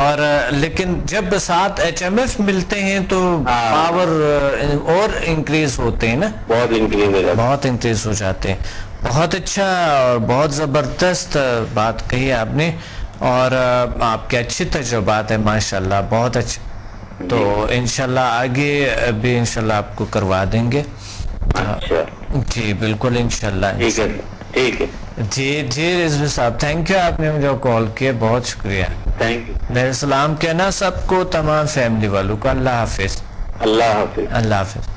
اور لیکن جب ساتھ HMF ملتے ہیں تو پاور اور انکریز ہوتے ہیں نا, بہت انکریز ہو جاتے ہیں. بہت اچھا اور بہت زبردست بات کہی آپ نے, اور آپ کے اچھے تجربات ہیں ماشاءاللہ, بہت اچھے. تو انشاءاللہ آگے بھی انشاءاللہ آپ کو کروا دیں گے. جی بالکل انشاءاللہ. ٹھیک ہے. جی رضوی صاحب, تھینک یو, آپ نے مجھے کال کیا, بہت شکریہ. Thank you. میرے سلام کہنا سب کو, تمام فیملی والوں کو. اللہ حافظ. اللہ حافظ. اللہ حافظ.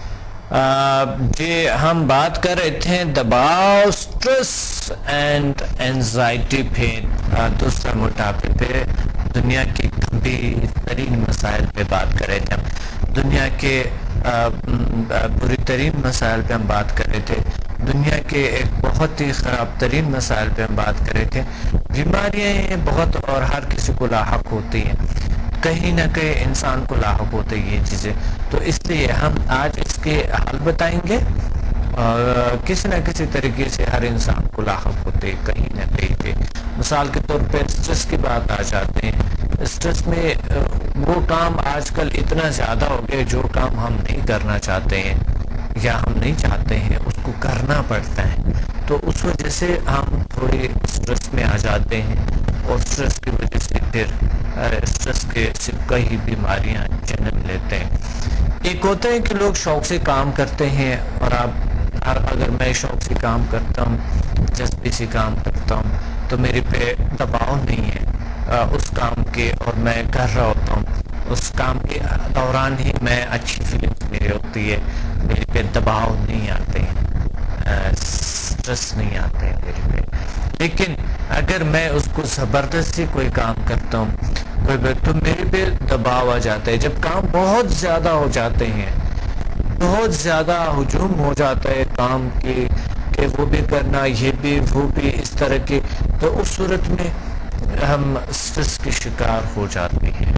جی ہم بات کر رہے تھے دباؤ, سٹریس اینڈ اینزائٹی پہ, دوسرا موٹاپے پہ, دنیا کے گمبھیر ترین مسائل پہ بات کر رہے تھے ہم. دنیا کے بری ترین مسائل پہ ہم بات کر رہے تھے, دنیا کے ایک بہت ہی خراب ترین مسائل پہ ہم بات کر رہے تھے. بیماریاں ہیں بہت, اور ہر کسی کو لاحق ہوتی ہیں, کہیں نہ کہیں انسان کو لاحق ہوتے یہ چیزیں. تو اس لیے ہم آج اس کے حل بتائیں گے, اور کسی نہ کسی طریقے سے ہر انسان کو لاحق ہوتے کہیں نہ کہیں پہ. مثال کے طور پہ سٹریس کی بات آ جاتے ہیں. سٹریس میں وہ کام آج کل اتنا زیادہ ہو گیا, جو کام ہم نہیں کرنا چاہتے ہیں یا ہم نہیں چاہتے ہیں اس کو کرنا پڑتا ہے. تو اس وجہ سے ہم تھوڑے سٹریس میں آ جاتے ہیں, اور سٹریس کی وجہ سے پھر سٹریس کے سے کئی بیماریاں جنم لیتے ہیں. ایک ہوتا ہے کہ لوگ شوق سے کام کرتے ہیں, اور اگر میں شوق سے کام کرتا ہوں, جذبے سے کام کرتا ہوں, تو میرے پہ دباؤ نہیں ہے اس کام کے, اور میں کر رہا ہوتا ہوں. اس کام کے دوران ہی میں اچھی فیلنگ میری ہوتی ہے, میرے پہ دباؤ نہیں آتے ہیں, سٹریس نہیں آتے ہیں میرے پہ. لیکن اگر میں اس کو زبردستی کوئی کام کرتا ہوں تو میرے پہ دباؤ آ جاتا ہے. جب کام بہت زیادہ ہو جاتے ہیں, بہت زیادہ ہجوم ہو جاتا ہے کام کی, کہ وہ بھی کرنا, یہ بھی, وہ بھی, اس طرح کے, تو اس صورت میں ہم سٹریس کے شکار ہو جاتے ہیں.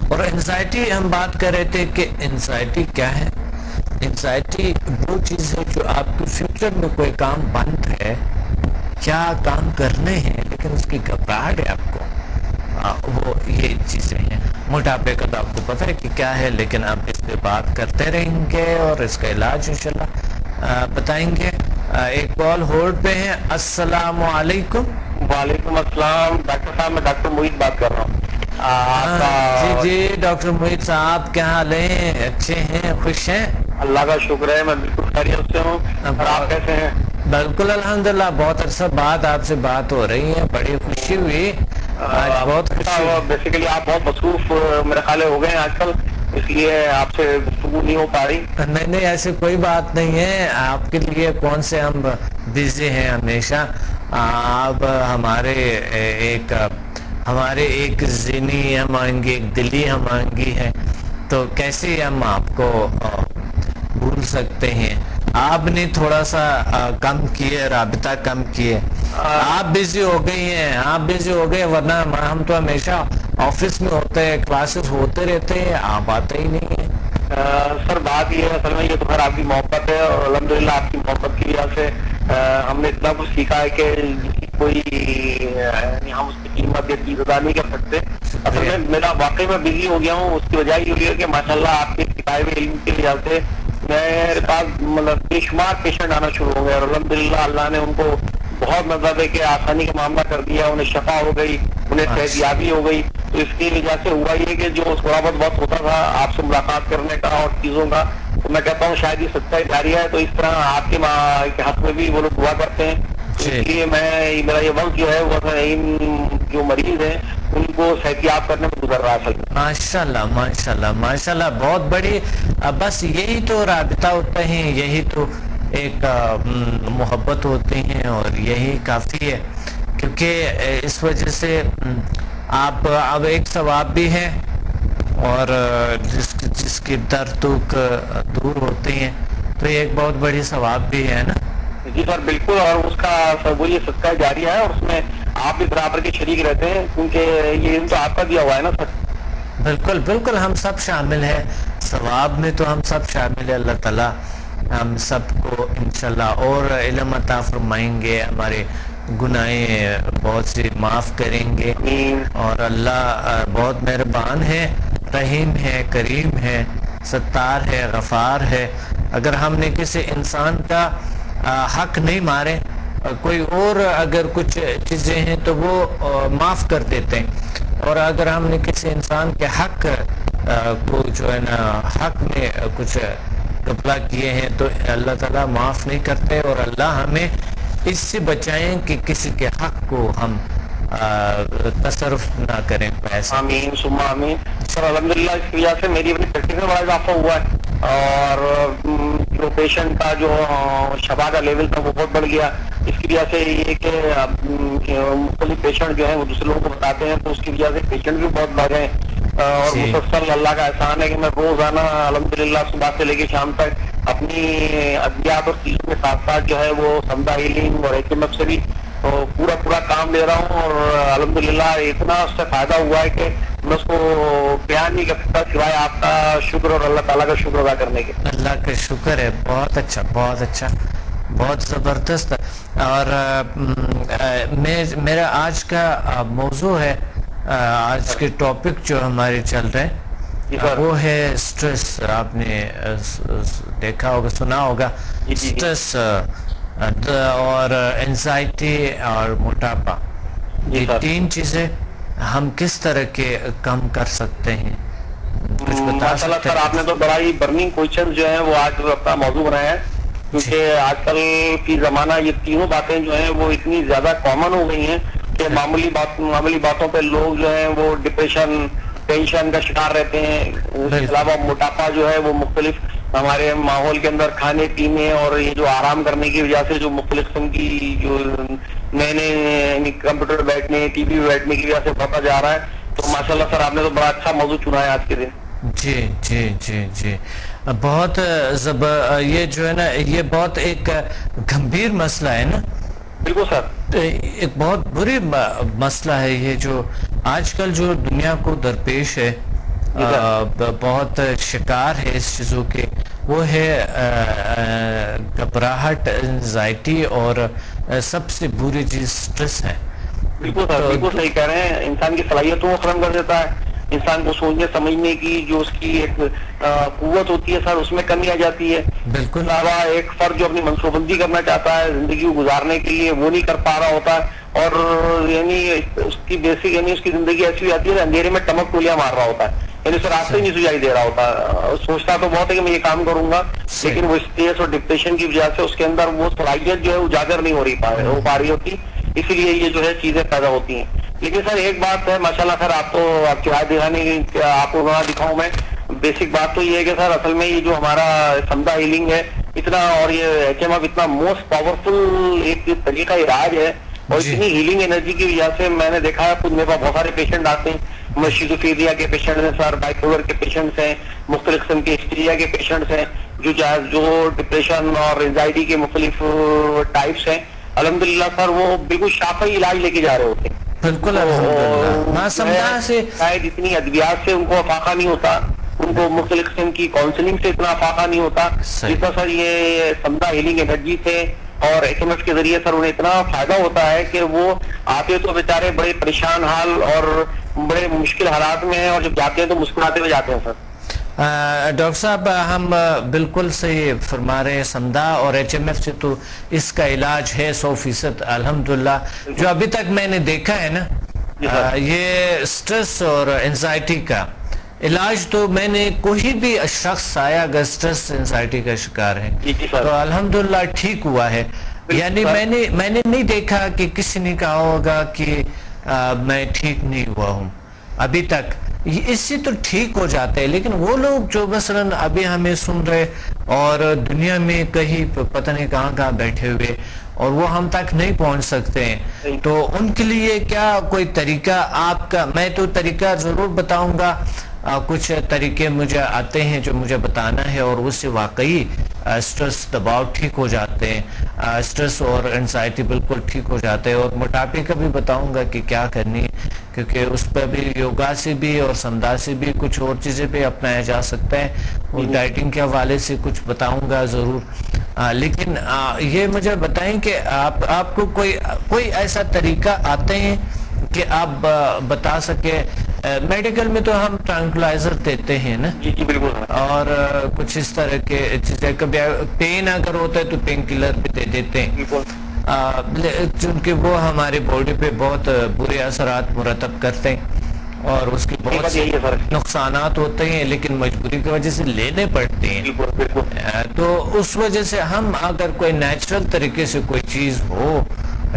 اور انزائٹی ہم بات کر رہے تھے کہ انزائٹی کیا ہے. انزائٹی وہ چیز ہے جو آپ کے فیوچر میں کوئی کام بند ہے, کیا کام کرنے ہیں, لیکن اس کی گھبراہٹ ہے آپ کو, وہ یہ چیزیں ہیں. موٹاپے کا تو آپ کو پتہ ہے کہ کیا ہے, لیکن آپ اس پہ بات کرتے رہیں گے اور اس کا علاج انشاءاللہ بتائیں گے. ایک کال ہولڈ پہ ہے. السلام علیکم. وعلیکم السلام ڈاکٹر صاحب, میں ڈاکٹر موہت بات کر رہا ہوں. جی ڈاکٹر موہت صاحب, کیا حال ہیں؟ اچھے ہیں, خوش ہیں؟ اللہ کا شکر ہے, میں بالکل خیریت سے ہوں. اور آپ کیسے ہیں؟ بالکل الحمدللہ, بہت عرصہ بعد آپ سے بات ہو رہی ہے, بڑی خوشی ہوئی آج, بہت خوشی. بیسیکلی آپ بہت مصروف میرے خیال ہو گئے ہیں آج کل, اس لیے آپ سے گفتگو نہیں ہو پا رہی. نہیں ایسی کوئی بات نہیں ہے, آپ کے لیے کون سے ہم بزی ہیں ہمیشہ. آپ ہمارے ایک ذہنی ہم آئیں گے, ایک دلی ہم آئیں ہے, تو کیسے ہم آپ کو بھول سکتے ہیں. آپ نے تھوڑا سا کم کیے, رابطہ کم کیے, آپ بزی ہو گئی ہیں, آپ بزی ہو گئے, ورنہ ہم تو ہمیشہ آفس میں ہوتے ہیں, کلاسز ہوتے رہتے ہیں, آپ آتے ہی نہیں ہیں. سر بات یہ ہے, اصل میں یہ تو خیر آپ کی محبت ہے, اور الحمدللہ آپ کی محبت کی وجہ سے ہم نے اتنا کچھ سیکھا ہے کہ کوئی ہم اس کی قیمت یا چیز ادا نہیں کر سکتے. اصل میں میرا واقعی میں بزی ہو گیا ہوں, اس کی وجہ یہ ہوئی ہے کہ ماشاءاللہ آپ کے کتاب علم کی وجہ سے میرے پاس مطلب بے شمار پیشنٹ آنا شروع ہو گئے, اور الحمدللہ اللہ نے ان کو بہت مطلب ہے کہ آسانی کا معاملہ کر دیا, انہیں شفا ہو گئی, انہیں صحت یابی ہو گئی. تو اس کی وجہ سے ہوا یہ کہ جو تھوڑا بہت وقت ہوتا تھا آپ سے ملاقات کرنے کا اور چیزوں کا, تو میں کہتا ہوں شاید یہ سچائی جاری ہے. تو اس طرح آپ کے حق میں بھی وہ لوگ دعا کرتے ہیں. اس لیے میرا یہ وقت جو ہے وہ جو مریض ہیں ان کو صحتیاب کرنے میں گزر رہا ہے. ماشاءاللہ بہت بڑی, بس یہی تو رابطہ ہوتا ہے, یہی تو ایک محبت ہوتی ہیں, اور یہی کافی ہے. کیونکہ اس وجہ سے آپ اب ایک ثواب بھی ہے, اور جس کی درد دور ہوتے ہیں, تو یہ ایک بہت بڑی ثواب بھی ہے نا. جی سر بالکل, اور اس کا وہ یہ صدقہ جاری ہے, اور اس میں آپ بھی برابر کے شریک رہتے ہیں, کیونکہ یہ علم تو آپ کا دیا ہوا ہے نا سر. بالکل ہم سب شامل ہیں ثواب میں, تو ہم سب شامل ہیں. اللہ تعالیٰ ہم سب کو انشاءاللہ اور علم عطا فرمائیں گے. ہمارے گناہیں بہت سی معاف کریں گے. اور اللہ بہت مہربان ہے, رحیم ہے, کریم ہے, ستار ہے, غفار ہے. اگر ہم نے کسی انسان کا حق نہیں مارے, کوئی اور اگر کچھ چیزیں ہیں تو وہ معاف کر دیتے ہیں, اور اگر ہم نے کسی انسان کے حق کو جو ہے نا حق میں کچھ گھپلا کیے ہیں تو اللہ تعالیٰ معاف نہیں کرتے, اور اللہ ہمیں اس سے بچائیں کہ کسی کے حق کو ہم تصرف نہ کریں پیسے. آمین ثم آمین. سر الحمدللہ اس کی وجہ سے میری اپنی پریکٹس میں بڑا اضافہ ہوا ہے, اور جو پیشنٹ کا جو شفا کا لیول تھا وہ بہت بڑھ گیا. اس کی وجہ سے یہ کہ مختلف پیشنٹ جو ہیں وہ دوسرے لوگوں کو بتاتے ہیں, تو اس کی وجہ سے پیشنٹ بھی بہت بڑھ گئے ہیں. اور مسلسل اللہ کا احسان ہے کہ میں روزانہ الحمدللہ صبح سے لے کے شام تک اپنی ادویات اور چیزوں کے ساتھ ساتھ جو ہے وہ سمدہ ہیلنگ اور HMF سے بھی پورا کام لے رہا ہوں, اور الحمدللہ اتنا اس سے فائدہ ہوا ہے کہ میں اس کو بیان نہیں کر سکتا سوائے آپ کا شکر اور اللہ تعالیٰ کا شکر ادا کرنے کے. اللہ کا شکر ہے, بہت اچھا, بہت اچھا, بہت زبردست. اور میرا آج کا موضوع ہے, آج کے ٹاپک جو ہمارے چل رہے ہیں وہ ہے سٹریس. آپ نے دیکھا ہوگا, سنا ہوگا, سٹریس اور انزائٹی اور موٹاپا, یہ تین چیزیں ہم کس طرح کے کم کر سکتے ہیں, کچھ بتا سکتے ہیں؟ سر آپ نے تو بڑا ہی برننگ کوئسچن جو ہیں وہ آج اپنا موضوع بنایا ہے, کیونکہ آج کل کی زمانہ یہ تینوں باتیں جو ہیں وہ اتنی زیادہ کامن ہو گئی ہیں کہ معمولی باتوں پہ لوگ جو ہیں وہ ڈپریشن, ٹینشن کا شکار رہتے ہیں. اس کے علاوہ موٹاپا جو ہے وہ مختلف ہمارے ماحول کے اندر کھانے پینے اور یہ جو آرام کرنے کی وجہ سے جو مختلف قسم کی جو نئے کمپیوٹر بیٹھنے, ٹی وی بیٹھنے کی وجہ سے بڑھتا جا رہا ہے. تو ماشاءاللہ سر آپ نے تو بڑا اچھا موضوع چنا ہے آج کے دن. جی جی جی جی, بہت یہ جو ہے نا یہ بہت ایک گمبھیر مسئلہ ہے نا. بالکل سر, ایک بہت بری مسئلہ ہے یہ جو آج کل جو دنیا کو درپیش ہے, بہت شکار ہے اس چیزوں کے, وہ ہے گھبراہٹ, انزائٹی, اور سب سے بری چیز سٹریس ہے. بالکل سر, بالکل صحیح کہہ رہے ہیں. انسان کی صلاحیتوں کو ختم کر دیتا ہے, انسان کو سوچنے سمجھنے کی جو اس کی ایک قوت ہوتی ہے سر اس میں کمی آ جاتی ہے. بالکل. علاوہ ایک فرد جو اپنی منصوبہ بندی کرنا چاہتا ہے زندگی کو گزارنے کے لیے وہ نہیں کر پا رہا ہوتا ہے, اور یعنی اس کی بیسک یعنی اس کی زندگی ایسی ہو جاتی ہے اندھیرے میں ٹمک ٹولیاں مار رہا ہوتا ہے, یعنی اسے راستے ہی نہیں سجائی دے رہا ہوتا. سوچتا تو بہت ہے کہ میں یہ کام کروں گا, لیکن وہ اسٹریس اور ڈپریشن کی وجہ سے اس کے اندر وہ صلاحیت جو ہے اجاگر نہیں ہو پا رہی ہوتی, اسی لیے یہ جو ہے چیزیں پیدا ہوتی ہیں. لیکن سر ایک بات ہے ماشاءاللہ سر, آپ تو آپ کی رائے دکھانے آپ کو دکھاؤں میں, بیسک بات تو یہ ہے کہ سر اصل میں یہ جو ہمارا سمدہ ہیلنگ ہے اتنا, اور یہ HMF اتنا موسٹ پاورفل ایک طریقہ علاج ہے, اور اتنی ہیلنگ انرجی کی وجہ سے میں نے دیکھا ہے خود میرے پاس بہت سارے پیشنٹ آتے ہیں, شیزوفرینیا کے پیشنٹ ہیں سر, بائپولر کے پیشنٹس ہیں, مختلف قسم کے ہسٹیریا کے پیشنٹس ہیں, جو ڈپریشن اور انزائٹی کے مختلف ٹائپس ہیں, الحمدللہ سر وہ بالکل شافی علاج لے کے جا رہے ہوتے ہیں. بالکل شاید اتنی ادویات سے ان کو افاقہ نہیں ہوتا, ان کو مختلف قسم کی کاؤنسلنگ سے اتنا افاقہ نہیں ہوتا جتنا سر یہ سمدہ ہیلنگ انرجی سے اور HMF کے ذریعے سر انہیں اتنا فائدہ ہوتا ہے کہ وہ آتے تو بیچارے بڑے پریشان حال اور بڑے مشکل حالات میں ہیں, اور جب جاتے ہیں تو مسکراتے ہوئے جاتے ہیں سر. ڈاکٹر صاحب ہم بالکل صحیح فرما رہے ہیں, سمدہ اور HMF سے تو اس کا علاج ہے 100%. الحمدللہ جو ابھی تک میں نے دیکھا ہے نا, یہ سٹریس اور انزائٹی کا علاج تو میں نے کوئی بھی شخص آیا اگر سٹریس انزائٹی کا شکار ہے تو الحمدللہ ٹھیک ہوا ہے. یعنی میں نے نہیں دیکھا کہ کسی نے کہا ہوگا کہ میں ٹھیک نہیں ہوا ہوں ابھی تک, اس سے تو ٹھیک ہو جاتے ہیں. لیکن وہ لوگ جو مثلا ابھی ہمیں سن رہے اور دنیا میں کہیں پتہ نہیں کہاں بیٹھے ہوئے اور وہ ہم تک نہیں پہنچ سکتے ہیں, تو ان کے لیے کیا کوئی طریقہ آپ کا؟ میں تو طریقہ ضرور بتاؤں گا, کچھ طریقے مجھے آتے ہیں جو مجھے بتانا ہے, اور اس سے واقعی اسٹریس دباؤ ٹھیک ہو جاتے ہیں, اسٹریس اور انزائٹی بالکل ٹھیک ہو جاتے ہیں. اور موٹاپے کا بھی بتاؤں گا کہ کیا کرنی ہے, کیونکہ اس پہ بھی یوگا سے بھی اور سمدھا سے بھی کچھ اور چیزیں بھی اپنایا جا سکتا ہے, اور ڈائٹنگ کے حوالے سے کچھ بتاؤں گا ضرور. لیکن یہ مجھے بتائیں کہ آپ کو کوئی ایسا طریقہ آتے ہیں کہ آپ بتا سکے. میڈیکل میں تو ہم ٹرانکلائزر دیتے ہیں نا, جی جی بالکل, اور کچھ اس طرح کے چیزیں, کبھی پین اگر ہوتا ہے تو پین کلر بھی دے دیتے ہیں, چونکہ وہ ہمارے باڈی پہ بہت برے اثرات مرتب کرتے ہیں اور اس کی بہت نقصانات ہوتے ہیں, لیکن مجبوری کی وجہ سے لینے پڑتے ہیں. تو اس وجہ سے ہم اگر کوئی نیچرل طریقے سے کوئی چیز ہو,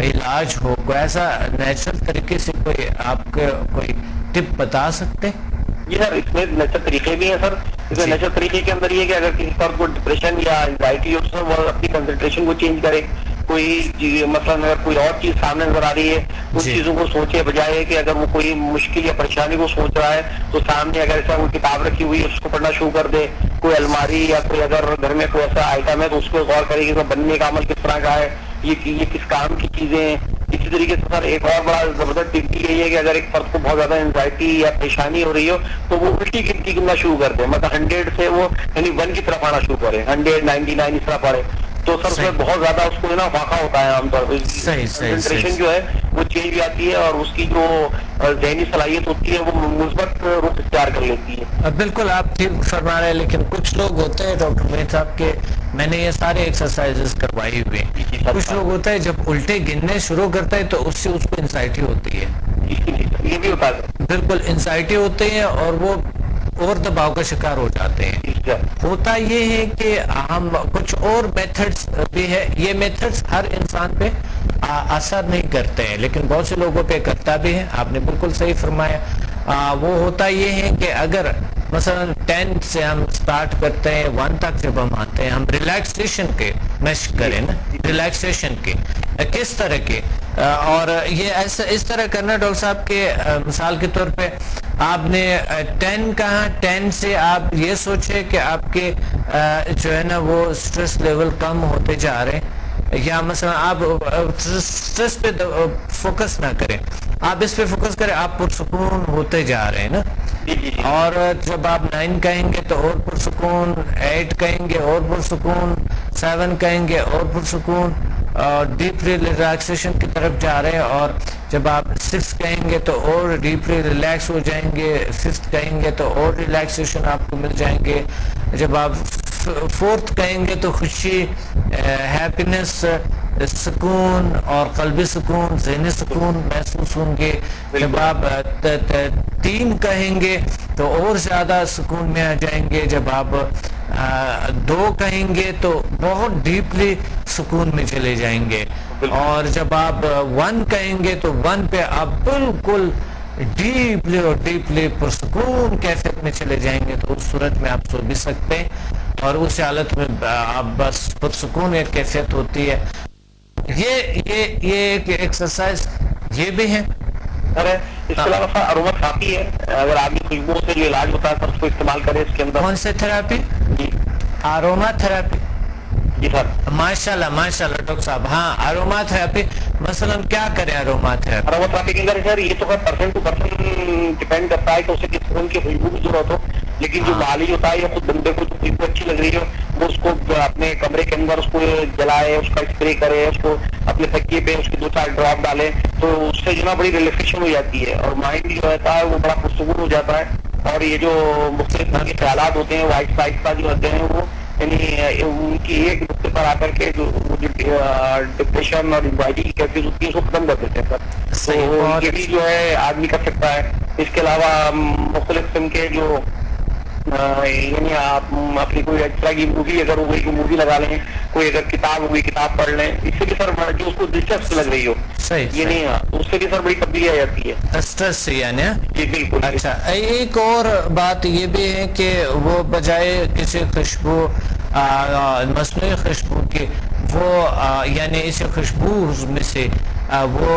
علاج ہو, کوئی ایسا نیچرل طریقے سے کوئی آپ کو کوئی ٹپ بتا سکتے ہیں؟ جی سر, اس میں نیچرل طریقے بھی ہیں سر. اس میں نیچرل طریقے کے اندر یہ کہ اگر کسی پر کوئی ڈپریشن یا انزائٹی ہو تو وہ اپنی کنسنٹریشن کو چینج کرے. کوئی مثلاً اگر کوئی اور چیز سامنے نظر آ رہی ہے, اس چیزوں کو سوچے, بجائے کہ اگر وہ کوئی مشکل یا پریشانی کو سوچ رہا ہے تو سامنے اگر ایسا کوئی کتاب رکھی ہوئی ہے اس کو پڑھنا شروع کر دے. کوئی الماری یا کوئی اگر گھر میں کوئی ایسا آئٹم ہے تو اس کو غور کرے کہ بننے کا عمل کس طرح کا ہے, یہ کس کام کی چیزیں ہیں. اسی طریقے سے سر ایک اور بڑا زبردست ٹپ بھی یہی ہے کہ اگر ایک فرد کو بہت زیادہ انزائٹی یا پریشانی ہو رہی ہو تو وہ الٹی گنتی کرنا شروع کر دے. مطلب 100 سے وہ یعنی 1 کی طرف آنا شروع کرے, 100, 99 اس طرح پڑھے, تو سر اس میں بہت زیادہ اس کو نا واقع ہوتا ہے. عام طور پہ کنسنٹریشن جو ہے وہ چینج بھی آتی ہے اور اس کی جو ذہنی صلاحیت ہوتی ہے وہ مثبت رخ اختیار کر لیتی ہے. بالکل آپ ٹھیک فرما رہے ہیں, لیکن کچھ لوگ ہوتے ہیں ڈاکٹر وحید صاحب کے, میں نے یہ سارے ایکسرسائزز کروائی ہوئے, کچھ لوگ ہوتا ہے جب الٹے گننے شروع کرتا ہے تو اس سے اس کو انزائٹی ہوتی ہے. یہ بھی ہوتا ہے, بالکل انزائٹی ہوتی ہے اور وہ اور دباؤ کا شکار ہو جاتے ہیں. ہوتا یہ ہے کہ ہم کچھ اور میتھڈز بھی ہے, یہ میتھڈز ہر انسان پہ اثر نہیں کرتے ہیں لیکن بہت سے لوگوں پہ کرتا بھی ہے. آپ نے بالکل صحیح فرمایا. وہ ہوتا یہ ہے کہ اگر مثلا 10 سے ہم سٹارٹ کرتے ہیں 1 تک جب ہم آتے ہیں, ہم ریلیکسیشن کے مشق کریں نا, ریلیکسیشن کے کس طرح کے, اور یہ ایسا اس طرح کرنا ڈاکٹر صاحب کے مثال کے طور پہ آپ نے 10 کہا, 10 سے آپ یہ سوچے کہ آپ کے جو ہے نا وہ سٹریس لیول کم ہوتے جا رہے ہیں, یا مثلا آپ سٹریس پہ فوکس نہ کریں, آپ اس پہ فوکس کریں, آپ پرسکون ہوتے جا رہے ہیں نا. اور جب آپ 9 کہیں گے تو اور پرسکون, 8 کہیں گے اور پرسکون, 7 کہیں گے اور پرسکون, اور ڈیپلی ریلیکسیشن کی طرف جا رہے ہیں. اور جب آپ 6 کہیں گے تو اور ڈیپلی ریلیکس ہو جائیں گے, 5 کہیں گے تو اور ریلیکسیشن آپ کو مل جائیں گے, جب آپ 4 کہیں گے تو خوشی, ہیپینس, سکون اور قلبی سکون, ذہنی سکون محسوس ہوں گے. جب آپ 3 کہیں گے تو اور زیادہ سکون میں آ جائیں گے. جب آپ 2 کہیں گے تو بہت ڈیپلی سکون میں چلے جائیں گے. اور جب آپ 1 کہیں گے تو 1 پہ آپ بالکل ڈیپلی اور ڈیپلی پرسکون کیفیت میں چلے جائیں گے. تو اس صورت میں آپ سو بھی سکتے ہیں اور اس حالت میں آپ بس پرسکون ایک کیفیت ہوتی ہے. یہ ایک ایکسرسائز یہ بھی ہے. اس کے علاوہ اروما تھراپی ہے, اگر آپ کی خوشبو سے جو علاج ہوتا ہے سر اس کو استعمال کریں. اس کے اندر کون سے تھراپی؟ جی اروما تھراپی. جی سر ماشاءاللہ ماشاءاللہ ڈاکٹر صاحب. ہاں اروما تھراپی مثلا کیا کریں اروما تھراپی؟ اروما تھراپی کے اندر سر یہ تو پرسن ٹو پرسن ڈپینڈ کرتا ہے کہ اسے کس قسم کی خوشبو کی ضرورت ہو, لیکن جو مالی ہوتا ہے یا خود بندے کو جو خوشبو اچھی لگ رہی ہو وہ اس کو اپنے کمرے کے اندر اس کو جلائے, اس کا اسپرے کرے, اس کو اپنے تکیے پہ اس کے 2-4 ڈراپ ڈالے تو اس سے جو نا بڑی ریلیکسیشن ہو جاتی ہے اور مائنڈ جو رہتا ہے وہ بڑا پرسکون ہو جاتا ہے. اور یہ جو مختلف خیالات ہوتے ہیں وہ آہستہ جو ہوتے ہیں وہ یعنی ان کی ایک نقطے پر آ کر کے جو ڈپریشن اور انزائٹی کی کیفیت ہوتی ہے اس کو ختم کر دیتے ہیں سر. تو یہ بھی جو ہے آدمی کر سکتا ہے. اس کے علاوہ مختلف قسم کے جو یعنی آپ اپنی کوئی ایکسٹرا کی مووی اگر ہو گئی کوئی مووی لگا لیں, کوئی اگر کتاب ہو گئی کتاب پڑھ لیں, اس سے بھی سر جو اس کو دلچسپ لگ رہی ہو یہ نہیں, اس سے بھی سر بڑی تبدیلی آ جاتی ہے اسٹریس سے یعنی. جی بالکل. اچھا ایک اور بات یہ بھی ہے کہ وہ بجائے کسی خوشبو مصنوعی خوشبو کی وہ یعنی اسے خوشبو میں سے وہ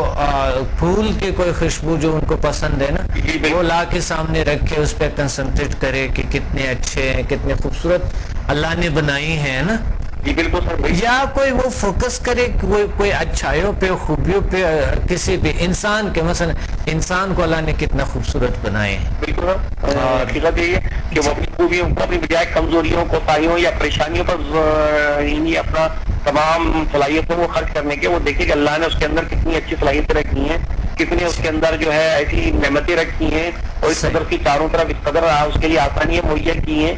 پھول کی کوئی خوشبو جو ان کو پسند ہے نا وہ لا کے سامنے رکھ کے اس پہ کنسنٹریٹ کرے کہ کتنے اچھے ہیں, کتنے خوبصورت اللہ نے بنائی ہیں نا, جی بالکل سر. یا کوئی وہ فوکس کرے کوئی اچھائیوں پہ خوبیوں پہ کسی بھی انسان کے مثلا انسان کو اللہ نے کتنا خوبصورت بنائے ہیں. بالکل سر. حقیقت یہ ہے کہ وہ اپنی خوبیوں کو اپنی بجائے کمزوریوں کوتاہیوں یا پریشانیوں پر ہی اپنا تمام صلاحیتوں کو خرچ کرنے کے وہ دیکھے کہ اللہ نے اس کے اندر کتنی اچھی صلاحیتیں رکھی ہیں, کتنی اس کے اندر جو ہے ایسی نعمتیں رکھی ہیں اور اس قدر کی چاروں طرف اس قدر اس کے لیے آسانیاں مہیا کی ہیں